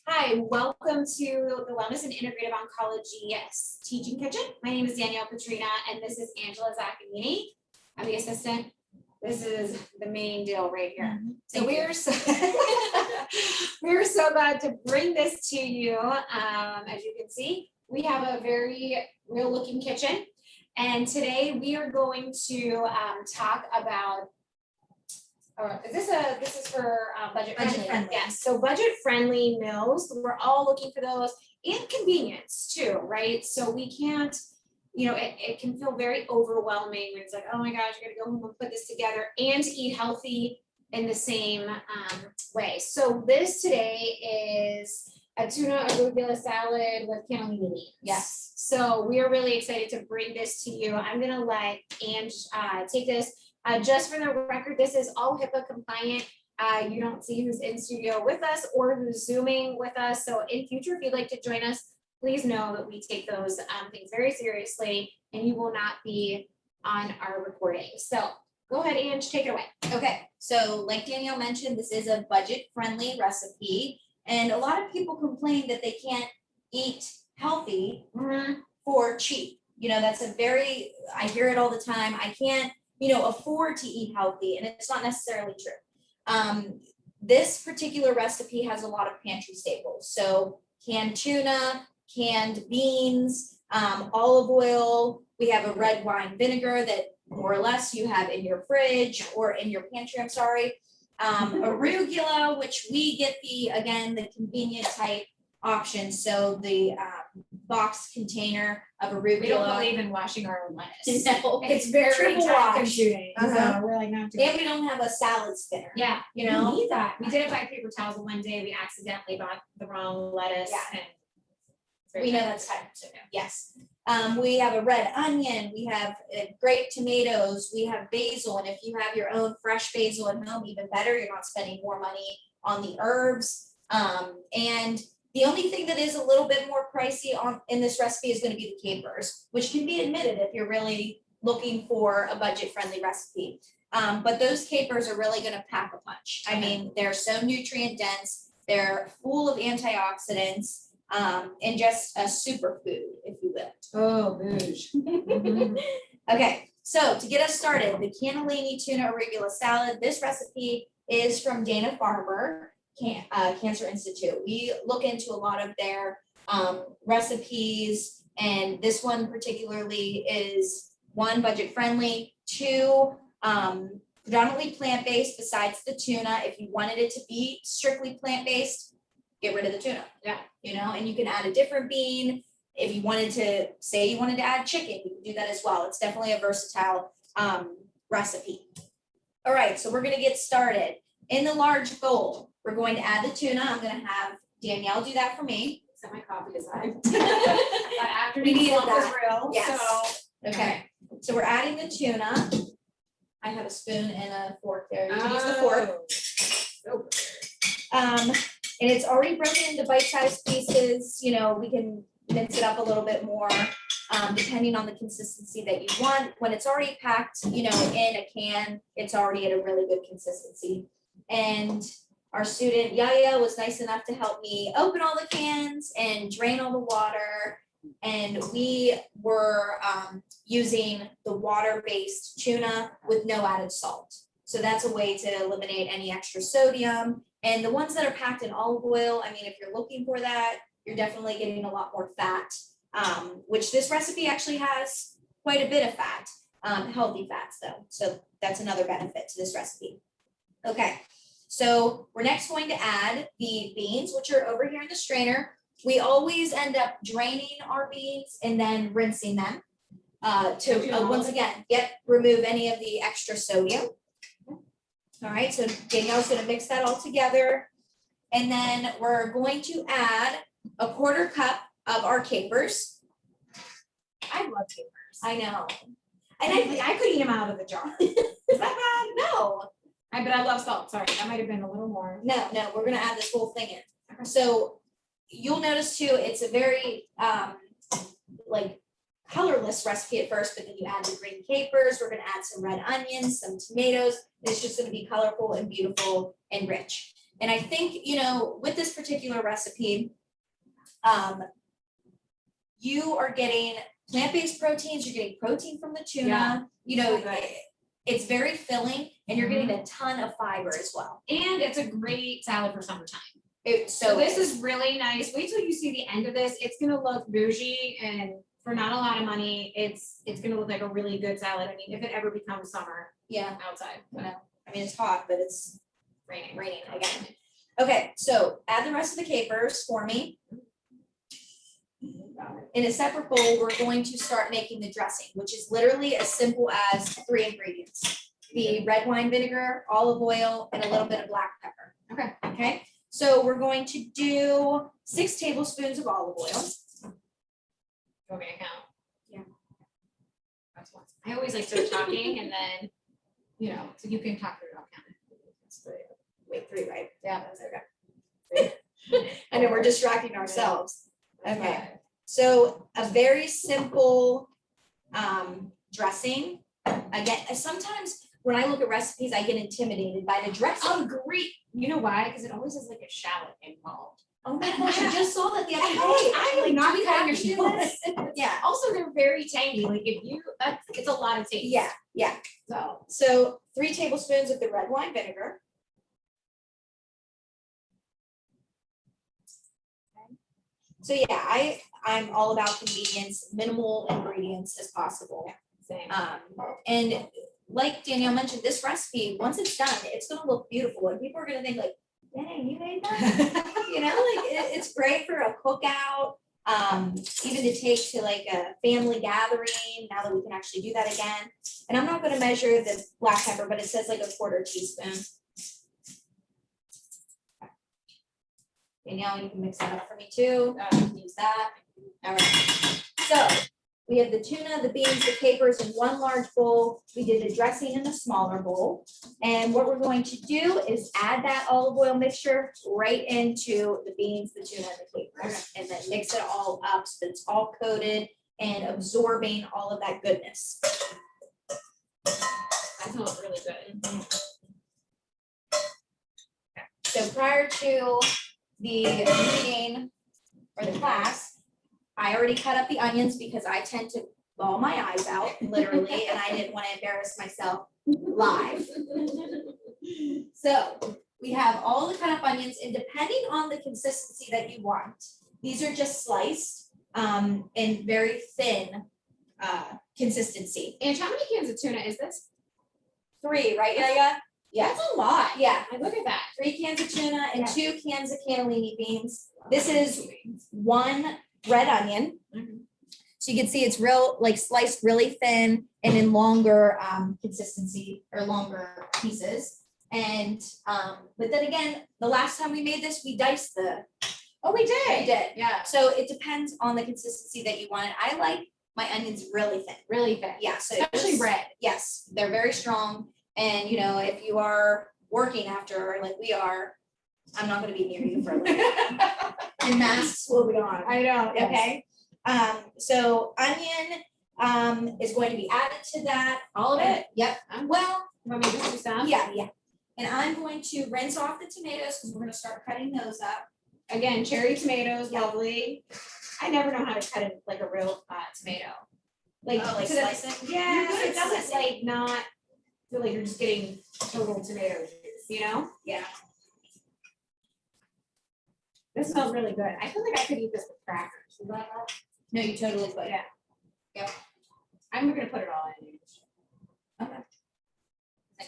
Hi, welcome to the Wellness and Integrative Oncology Teaching Kitchen. My name is Danielle Petrina, and this is Angela Cannellini. I'm the assistant. This is the main deal right here. So we're so glad to bring this to you. As you can see, we have a very real looking kitchen. And today we are going to talk about, this is for budget friendly. Yes, so budget friendly meals. We're all looking for those, and convenience too, right? So we can't, it can feel very overwhelming when it's like, oh my gosh, I gotta go home and put this together and to eat healthy in the same way. So this today is a tuna arugula salad with cannellini. Yes. So we are really excited to bring this to you. I'm gonna let Ange take this. Just for the record, this is all HIPAA compliant. You don't see who's in studio with us or who's Zooming with us. So in future, if you'd like to join us, please know that we take those things very seriously and you will not be on our recording. So go ahead, Ange, take it away. Okay, so like Danielle mentioned, this is a budget-friendly recipe, and a lot of people complain that they can't eat healthy for cheap. That's I hear it all the time. I can't, afford to eat healthy, and it's not necessarily true. This particular recipe has a lot of pantry staples. So canned tuna, canned beans, olive oil. We have a red wine vinegar that more or less you have in your fridge or in your pantry, I'm sorry. Arugula, which we get the convenient type option. So the box container of arugula. We don't believe in washing our own lettuce. No, it's very time consuming. Uh-huh. So we're like not doing and we don't have a salad spinner. Yeah, we need that. We did it by paper towels, and one day we accidentally bought the wrong lettuce. Yeah. And we know that's time consuming. Yes. We have a red onion, we have grape tomatoes, we have basil, and if you have your own fresh basil at home, even better, you're not spending more money on the herbs. And the only thing that is a little bit more pricey in this recipe is going to be the capers, which can be admitted if you're really looking for a budget-friendly recipe. But those capers are really going to pack a punch. I mean, they're so nutrient dense, they're full of antioxidants, and just a superfood, if you will. Oh, boosh. Okay, so to get us started, the cannellini tuna arugula salad. This recipe is from Dana-Farber Cancer Institute. We look into a lot of their recipes, and this one particularly is one, budget friendly, two, predominantly plant-based besides the tuna. If you wanted it to be strictly plant-based, get rid of the tuna. Yeah. And you can add a different bean. If you wanted to add chicken, you can do that as well. It's definitely a versatile recipe. All right, so we're gonna get started. In the large bowl, we're going to add the tuna. I'm gonna have Danielle do that for me. Set my coffee aside. After we needed that. Real, yes. So. Okay, so we're adding the tuna. I have a spoon and a fork there. You can use the fork. And it's already broken into bite-sized pieces. We can mince it up a little bit more, depending on the consistency that you want. When it's already packed, in a can, it's already at a really good consistency. And our student Yaya was nice enough to help me open all the cans and drain all the water. And we were using the water-based tuna with no added salt. So that's a way to eliminate any extra sodium. And the ones that are packed in olive oil, I mean, if you're looking for that, you're definitely getting a lot more fat, which this recipe actually has quite a bit of fat, healthy fats though. So that's another benefit to this recipe. Okay, so we're next going to add the beans, which are over here in the strainer. We always end up draining our beans and then rinsing them to once again, remove any of the extra sodium. All right, so Danielle's gonna mix that all together. And then we're going to add a 1/4 cup of our capers. I love capers. I know. And I could eat them out of the jar. Is that bad? No. But I love salt. Sorry, that might have been a little more. No, we're gonna add this whole thing in. So you'll notice too, it's a very colorless recipe at first, but then you add the green capers. We're gonna add some red onions, some tomatoes. It's just gonna be colorful and beautiful and rich. And I think, with this particular recipe, you are getting plant-based proteins, you're getting protein from the tuna, it's very filling, and you're getting a ton of fiber as well. And it's a great salad for summertime. So this is really nice. Wait till you see the end of this. It's gonna look bougie, and for not a lot of money, it's gonna look like a really good salad. I mean, if it ever becomes summer outside. I mean, it's hot, but it's Raining. again. Okay, so add the rest of the capers for me. In a separate bowl, we're going to start making the dressing, which is literally as simple as 3 ingredients. The red wine vinegar, olive oil, and a little bit of black pepper. Okay, so we're going to do 6 tablespoons of olive oil. Okay, count. Yeah. That's one. I always like start talking and then, so you can talk through it, I'll count it. Wait, 3, right? Yeah. That's okay. I know we're distracting ourselves. Okay, so a very simple dressing. Again, sometimes when I look at recipes, I get intimidated by the dressing. Great. You know why? Because it always has like a shallot involved. Oh my gosh, I just saw that the other day. I am not cutting your do shallots. Yeah. Also, they're very tangy. Like it's a lot of taste. Yeah. So 3 tablespoons of the red wine vinegar. So yeah, I'm all about convenience, minimal ingredients as possible. Same. And like Danielle mentioned, this recipe, once it's done, it's gonna look beautiful, and people are gonna think like, dang, you made that? It's great for a cookout, even to take to like a family gathering, now that we can actually do that again. And I'm not gonna measure the black pepper, but it says like a 1/4 teaspoon. Danielle, you can mix that up for me too. You can use that. All right. So we have the tuna, the beans, the capers in one large bowl. We did the dressing in a smaller bowl. And what we're going to do is add that olive oil mixture right into the beans, the tuna, and the capers, and then mix it all up so that it's all coated and absorbing all of that goodness. That smells really good. So prior to the meeting or the class, I already cut up the onions because I tend to bawl my eyes out, literally, and I didn't want to embarrass myself live. So we have all the cut up onions, and depending on the consistency that you want, these are just sliced in very thin consistency. And how many cans of tuna is this? 3, right, Yaya? Yeah. That's a lot. Yeah. Look at that. 3 cans of tuna and 2 cans of cannellini beans. This is 1 red onion. So you can see it's real, like sliced really thin and in longer consistency or longer pieces. And but then again, the last time we made this, we diced the. Oh, we did. We did. Yeah. So it depends on the consistency that you want. I like my onions really thin. Really thin. Yeah. So Especially red. Yes, they're very strong. And if you are working after, like we are, I'm not gonna be near you for a little while. And masks will be on. I know. Okay. So onion is going to be added to that. All of it? Yep. Well, You want me to just do some? yeah. And I'm going to rinse off the tomatoes because we're gonna start cutting those up. Again, cherry tomatoes, lovely. I never know how to cut it like a real tomato. Like slice it? Yeah, You're good it at doesn't slicing. not feel like you're just getting total tomato juice, Yeah. This smells really good. I feel like I could eat this with crackers. Is that right? No, you totally could. Yeah. Yep. I'm gonna put it all in. Okay.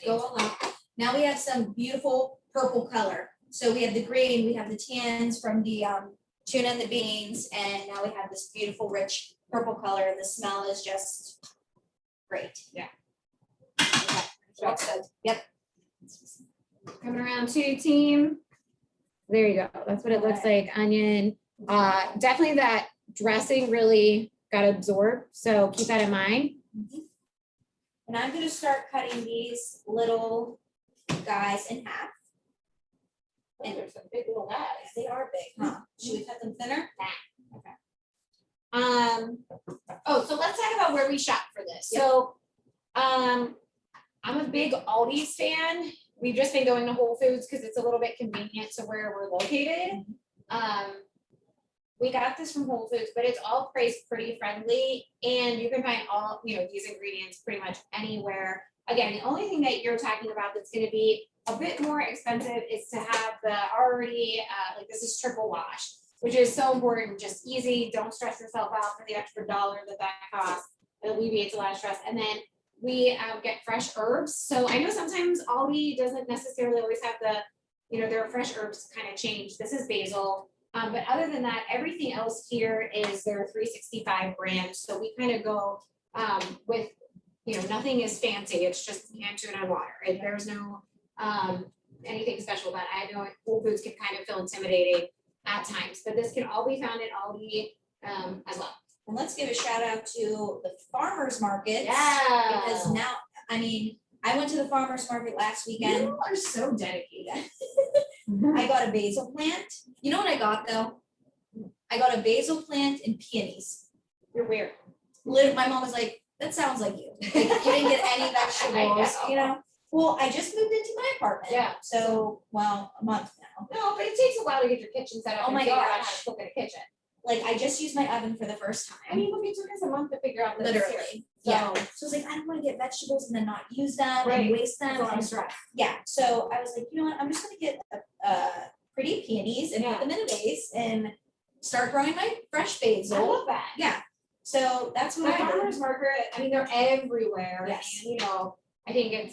Go all out. Now we have some beautiful purple color. So we have the green, we have the tans from the tuna and the beans, and now we have this beautiful rich purple color. The smell is just great. Yeah. Okay. Looks good. Yep. Coming around to team. There you go. That's what it looks like. Onion. Definitely that dressing really got absorbed. So keep that in mind. And I'm gonna start cutting these little guys in half. And There's some big little guys. they are big, huh? Should we cut them thinner? Oh, so let's talk about where we shop for this. Yep. So, I'm a big Aldi's fan. we've just been going to Whole Foods because it's a little bit convenient to where we're located. We got this from Whole Foods, but it's all priced pretty friendly, and you can find all, these ingredients pretty much anywhere. Again, the only thing that you're talking about that's gonna be a bit more expensive is to have the already, this is triple wash, which is so important, just easy, don't stress yourself out for the extra $1 that costs. It alleviates a lot of stress. And then we get fresh herbs. So I know sometimes Aldi doesn't necessarily always have their fresh herbs kind of change. This is basil. But other than that, everything else here is their 365 brand. So we kind of go with, nothing is fancy. It's just canned tuna and water. And there's no anything special about it. I know Whole Foods can kind of feel intimidating at times, but this can all be found at Aldi as well. And let's give a shout out to the farmers markets. Yeah. Because now, I went to the farmers market last weekend. You are so dedicated. I got a basil plant. You know what I got though? I got a basil plant and peonies. You're weird. My mom was like, that sounds like you. Like, you didn't get any vegetables, Well, I just moved into my apartment. Yeah. So, a month now. No, but it takes a while to get your kitchen set up. Oh my and figure out how gosh. to cook in a kitchen. Like, I just used my oven for the first time. I mean, look, it took us a month to figure out this. Literally. Yeah. So I was like, I don't want to get vegetables and then not use them Right. and waste them. That's a lot of And stress. yeah. So I was like, you know what? I'm just gonna get pretty peonies and Yeah. put them in a vase and start growing my fresh basil. I love that. Yeah. So that's The what I did. farmers market, I mean, they're everywhere. Yes. And, I think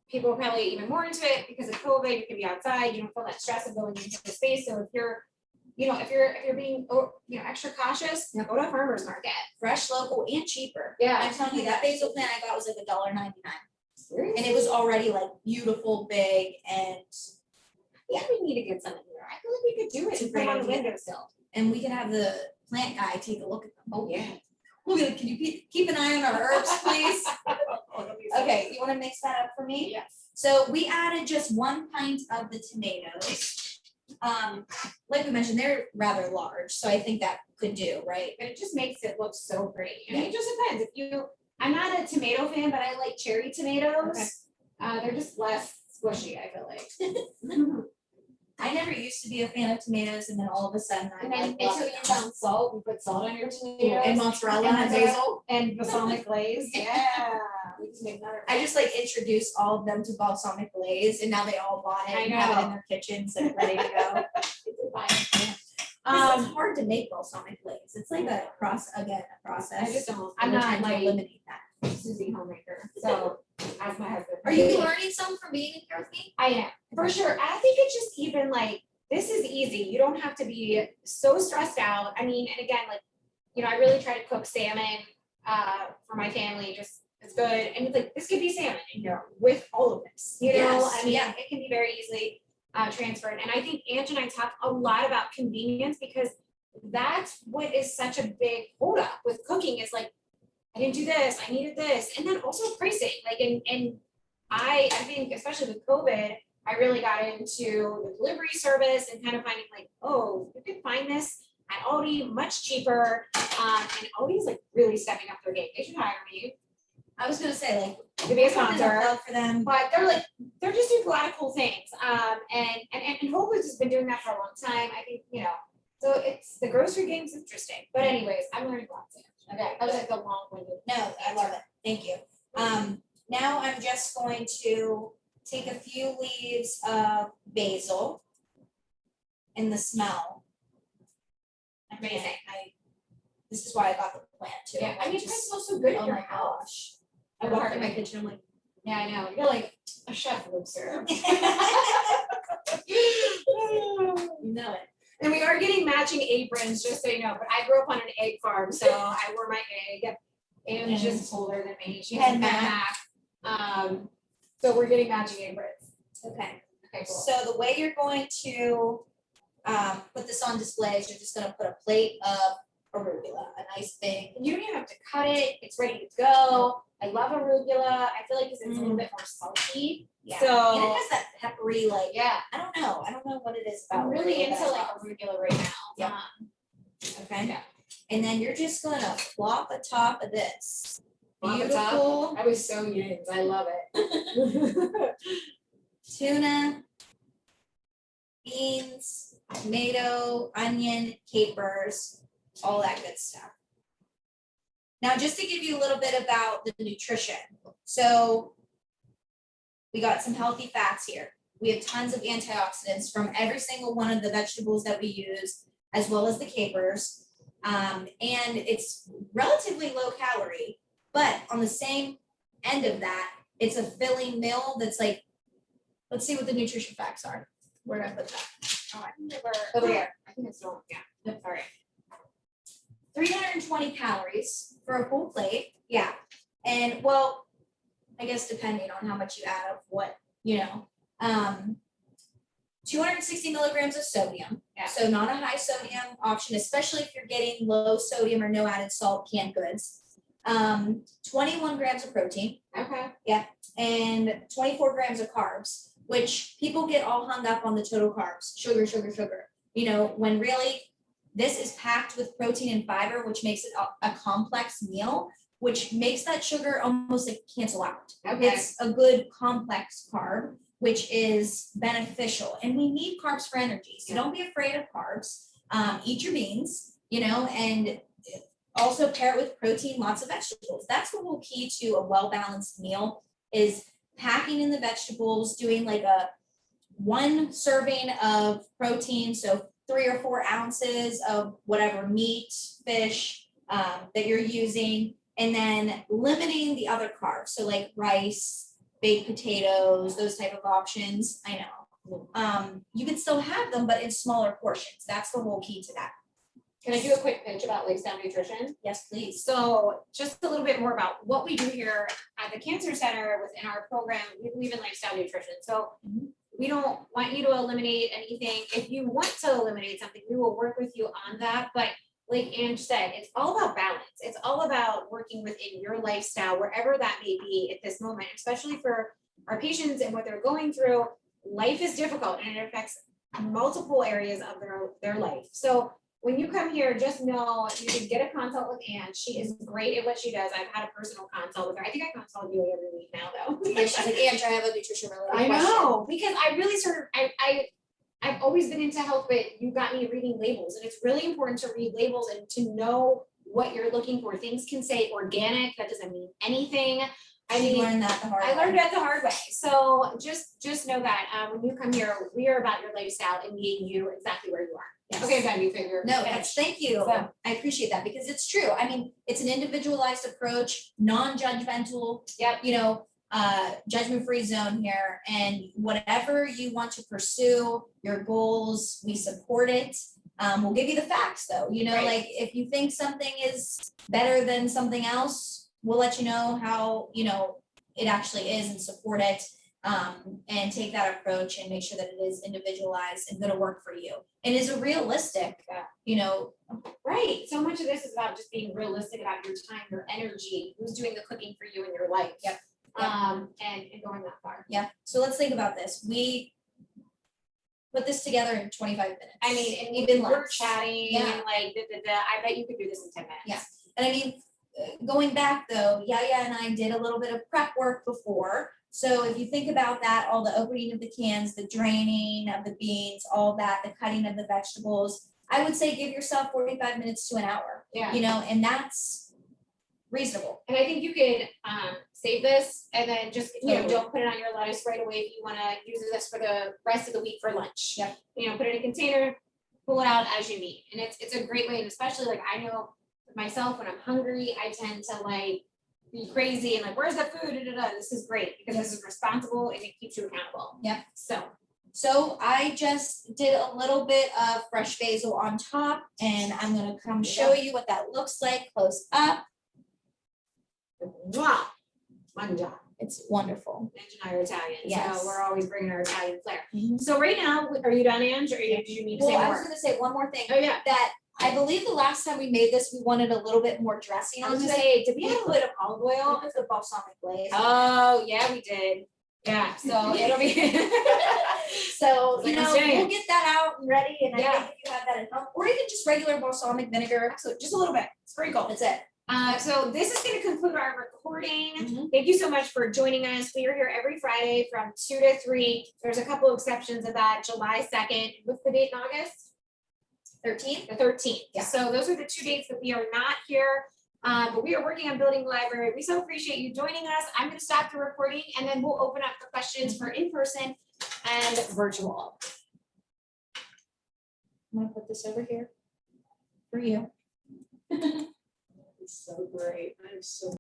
people are probably even more into it because of COVID. You can be outside, you don't feel that stress of going into the space. So if you're, if you're being, extra cautious, go to a farmer's market. Fresh, local, and cheaper. Yeah. I'm telling you, that basil plant I got was like $1.99. Seriously? And it was already like beautiful, big, and Yeah, we need to get some in here. I feel like we could do it It's a and put them great on the idea. windowsill. and we can have the plant guy take a look at them. Oh, yeah. Look at it. Can you keep an eye on our herbs, please? Oh, that'll be so Okay, good. you wanna mix that up for me? Yes. So we added just 1 pint of the tomatoes. Like we mentioned, they're rather large, so I think that could do, right? But it just makes it look so great. And it just depends. I'm not a tomato fan, but I like cherry tomatoes. Okay. They're just less squishy, I feel like. I never used to be a fan of tomatoes, and then all of a sudden I And then love until you them. found salt, you put salt on your tomatoes. And mozzarella and mozzarella basil. And balsamic glaze. Yeah. We just made another. I just like introduced all of them to balsamic glaze, and now they all bought it I and have it know. in their kitchens and ready to go. It's hard to make balsamic glaze. It's like a process. I just don't, I'm I'm not not trying to like eliminate that. Susie homemaker, so as my husband. Are you learning some from being in here with me? I am, for sure. I think it's just even like, this is easy. You don't have to be so stressed out. I mean, and again, like, I really try to cook salmon for my family, just it's good. And it's like, this could be salmon in here with all of this, Yes, I mean, yeah. it can be very easily transferred. And I think Ange and I talk a lot about convenience because that's what is such a big holdup with cooking is like, I didn't do this, I needed this. And then also pricing, like, and I think especially with COVID, I really got into the delivery service and kind of finding like, oh, you can find this at Aldi much cheaper. And Aldi's like really stepping up their game. They should hire me. I was gonna say, like, To be a put in a sponsor. plug for them. But they're just doing a lot of cool things. And Whole Foods has been doing that for a long time. I think, so it's the grocery game's interesting. But anyways, I'm learning lots of. Okay, that was like a long-winded. No, I love it. Thank you. Now I'm just going to take a few leaves of basil and the smell. Amazing. This is why I got the plant too. Yeah, I mean, it just, smells so good in oh your my house. gosh. I walked in my kitchen, I'm like, Yeah, I know. You're like a chef, Luke, sir. you know it. And we are getting matching aprons, just so you know, but I grew up on an egg farm, so I wore my egg. And Yes. just older than me. She Had had Mac. Mac. So we're getting matching aprons. Okay. Okay, cool. So the way you're going to put this on display is you're just gonna put a plate of arugula, a nice big. And you don't even have to cut it. It's ready to go. I love arugula. I feel like 'cause it's a little bit more salty. Yeah. So- And it has that peppery, like, Yeah, I don't know what it is about. I'm really arugula into that I like love. arugula right now. Yeah. Okay. Yeah. And then you're just gonna plop atop of this. Plop atop? Beautiful. I was so young. I love it. tuna, beans, tomato, onion, capers, all that good stuff. Now, just to give you a little bit about the nutrition. So we got some healthy fats here. We have tons of antioxidants from every single one of the vegetables that we use, as well as the capers. And it's relatively low calorie, but on the same end of that, it's a filling meal that's like, let's see what the nutrition facts are. Where did I put that? Oh, I think they were Over here. I think it's still, yeah. Yep, all right. 320 calories for a full plate. Yeah. And well, I guess depending on how much you add of what, 260 milligrams of sodium. Yeah. So not a high sodium option, especially if you're getting low sodium or no added salt canned goods. 21 grams of protein. Okay. And 24 grams of carbs, which people get all hung up on the total carbs, sugar, sugar, sugar. When really this is packed with protein and fiber, which makes it a complex meal, which makes that sugar almost like cancel out. Okay. It's a good complex carb, which is beneficial. And we need carbs for energy. So don't be afraid of carbs. Eat your beans, and also pair it with protein, lots of vegetables. That's the whole key to a well-balanced meal is packing in the vegetables, doing like a 1 serving of protein, so 3 or 4 ounces of whatever meat, fish that you're using, and then limiting the other carbs, so like rice, baked potatoes, those type of options. I know. You can still have them, but in smaller portions. That's the whole key to that. Can I do a quick pitch about lifestyle nutrition? Yes, please. So just a little bit more about what we do here at the Cancer Center within our program. We believe in lifestyle nutrition. So we don't want you to eliminate anything. If you want to eliminate something, we will work with you on that. But like Ange said, it's all about balance. It's all about working within your lifestyle, wherever that may be at this moment, especially for our patients and what they're going through. Life is difficult and it affects multiple areas of their life. So when you come here, just know you can get a consult with Anne. She is great at what she does. I've had a personal consult with her. I think I consult you every week now, though. And she's like, Ange, I have a nutrition related I question. know, because I really I've always been into health, but you got me reading labels, and it's really important to read labels and to know what you're looking for. Things can say organic, that doesn't mean anything. I learned that the hard way. I learned it the hard way. So just know that when you come here, we are about your lifestyle and meeting you exactly where you are. Yes. Okay, Ben, you figure. No, thank you. So- I appreciate that because it's true. I mean, it's an individualized approach, non-judgmental. Yep. Judgment-free zone here, and whatever you want to pursue, your goals, we support it. We'll give you the facts though, Right. like if you think something is better than something else, we'll let you know how, it actually is and support it. And take that approach and make sure that it is individualized and gonna work for you. And is a realistic, Right. So much of this is about just being realistic about your time, your energy, who's doing the cooking for you in your life. Yep. And going that far. yeah. So let's think about this. We put this together in 25 minutes. I mean, and Even we're less. chatting Yeah. and like, I bet you could do this in 10 minutes. Yeah. And I mean, going back though, Yaya and I did a little bit of prep work before. So if you think about that, all the opening of the cans, the draining of the beans, all that, the cutting of the vegetables, I would say give yourself 45 minutes to an hour, Yeah. And that's reasonable. And I think you could save this and then just, Totally. don't put it on your lettuce right away if you want to use this for the rest of the week for lunch. Yep. Put it in a container, pull it out as you need. And it's a great way, and especially like I know myself when I'm hungry, I tend to like be crazy and like, where's the food? This is great because this is responsible and it keeps you accountable. Yep. So I just did a little bit of fresh basil on top, and I'm gonna come show you what that looks like close up. mwah, mangia. It's wonderful. Ange and I are Italian, Yes. so we're always bringing our Italian flair. Mhm. So right now, are you done, Ange, or did you need to say Well, I was more? gonna say one more thing, Oh, yeah. that I believe the last time we made this, we wanted a little bit more dressing I on was it. gonna say, did we have a little bit of olive oil? It's the balsamic glaze. Oh, yeah, we did. Yeah, so it'll be. So, Like I'm saying. we'll get that out and ready, and I Yeah. think if you have that at home, or even just regular balsamic vinegar, So just a little bit, sprinkle. that's it. So this is gonna conclude our recording. Mhm. Thank you so much for joining us. We are here every Friday from 2 to 3. There's a couple exceptions of that, July 2nd. What's the date in August? 13th? The 13th. Yeah. So those are the 2 dates that we are not here. But we are working on building the library. We so appreciate you joining us. I'm gonna stop the recording and then we'll open up for questions for in-person and virtual. I'm gonna put this over here for you. It's so great. I'm so